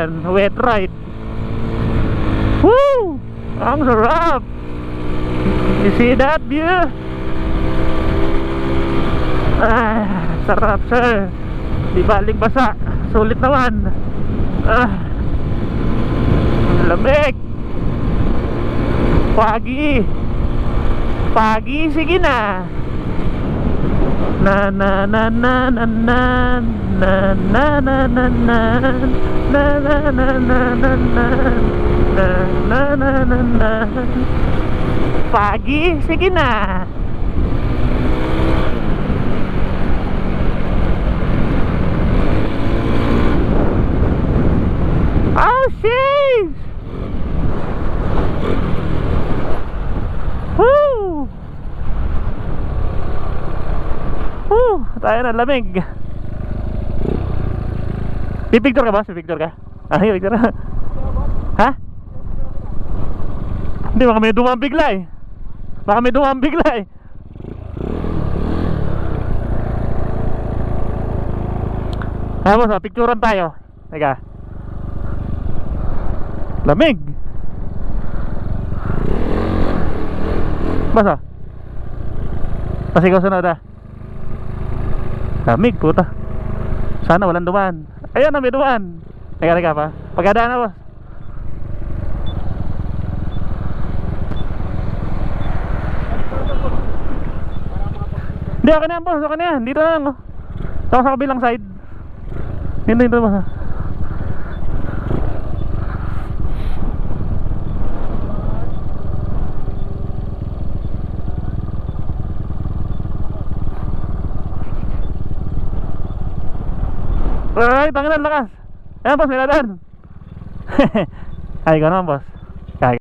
yan, wet ride. Woo! Ang sarap. You see that view? Sarap sir. Di baling basa. Sulit naman. Lamig. Pagi. Pagi, sige na. Na na na na na na na na na na na na na na na na na na na na. Pagi, sige na. Oh shit. Woo. Tayo na, lamig. Pipicture ka ba? Pipicture ka? Picture ka. Ha? Hindi, baka may dumang bigla eh. Baka may dumang bigla eh. Boss, picturean tayo. Teka. Lamig. Basta pasigaw sunod lamig puta. Sana walang dumaan. Ayan na, may dumaan. Teka pa. Pagkadaan na boss. Hindi, okay na yan boss. Okay na yan. Dito na lang oh. Tapos sa kabilang side. Dito boss. Ay, tangin na, lakas. Ayan boss, may ladan. Ay, ikaw naman boss.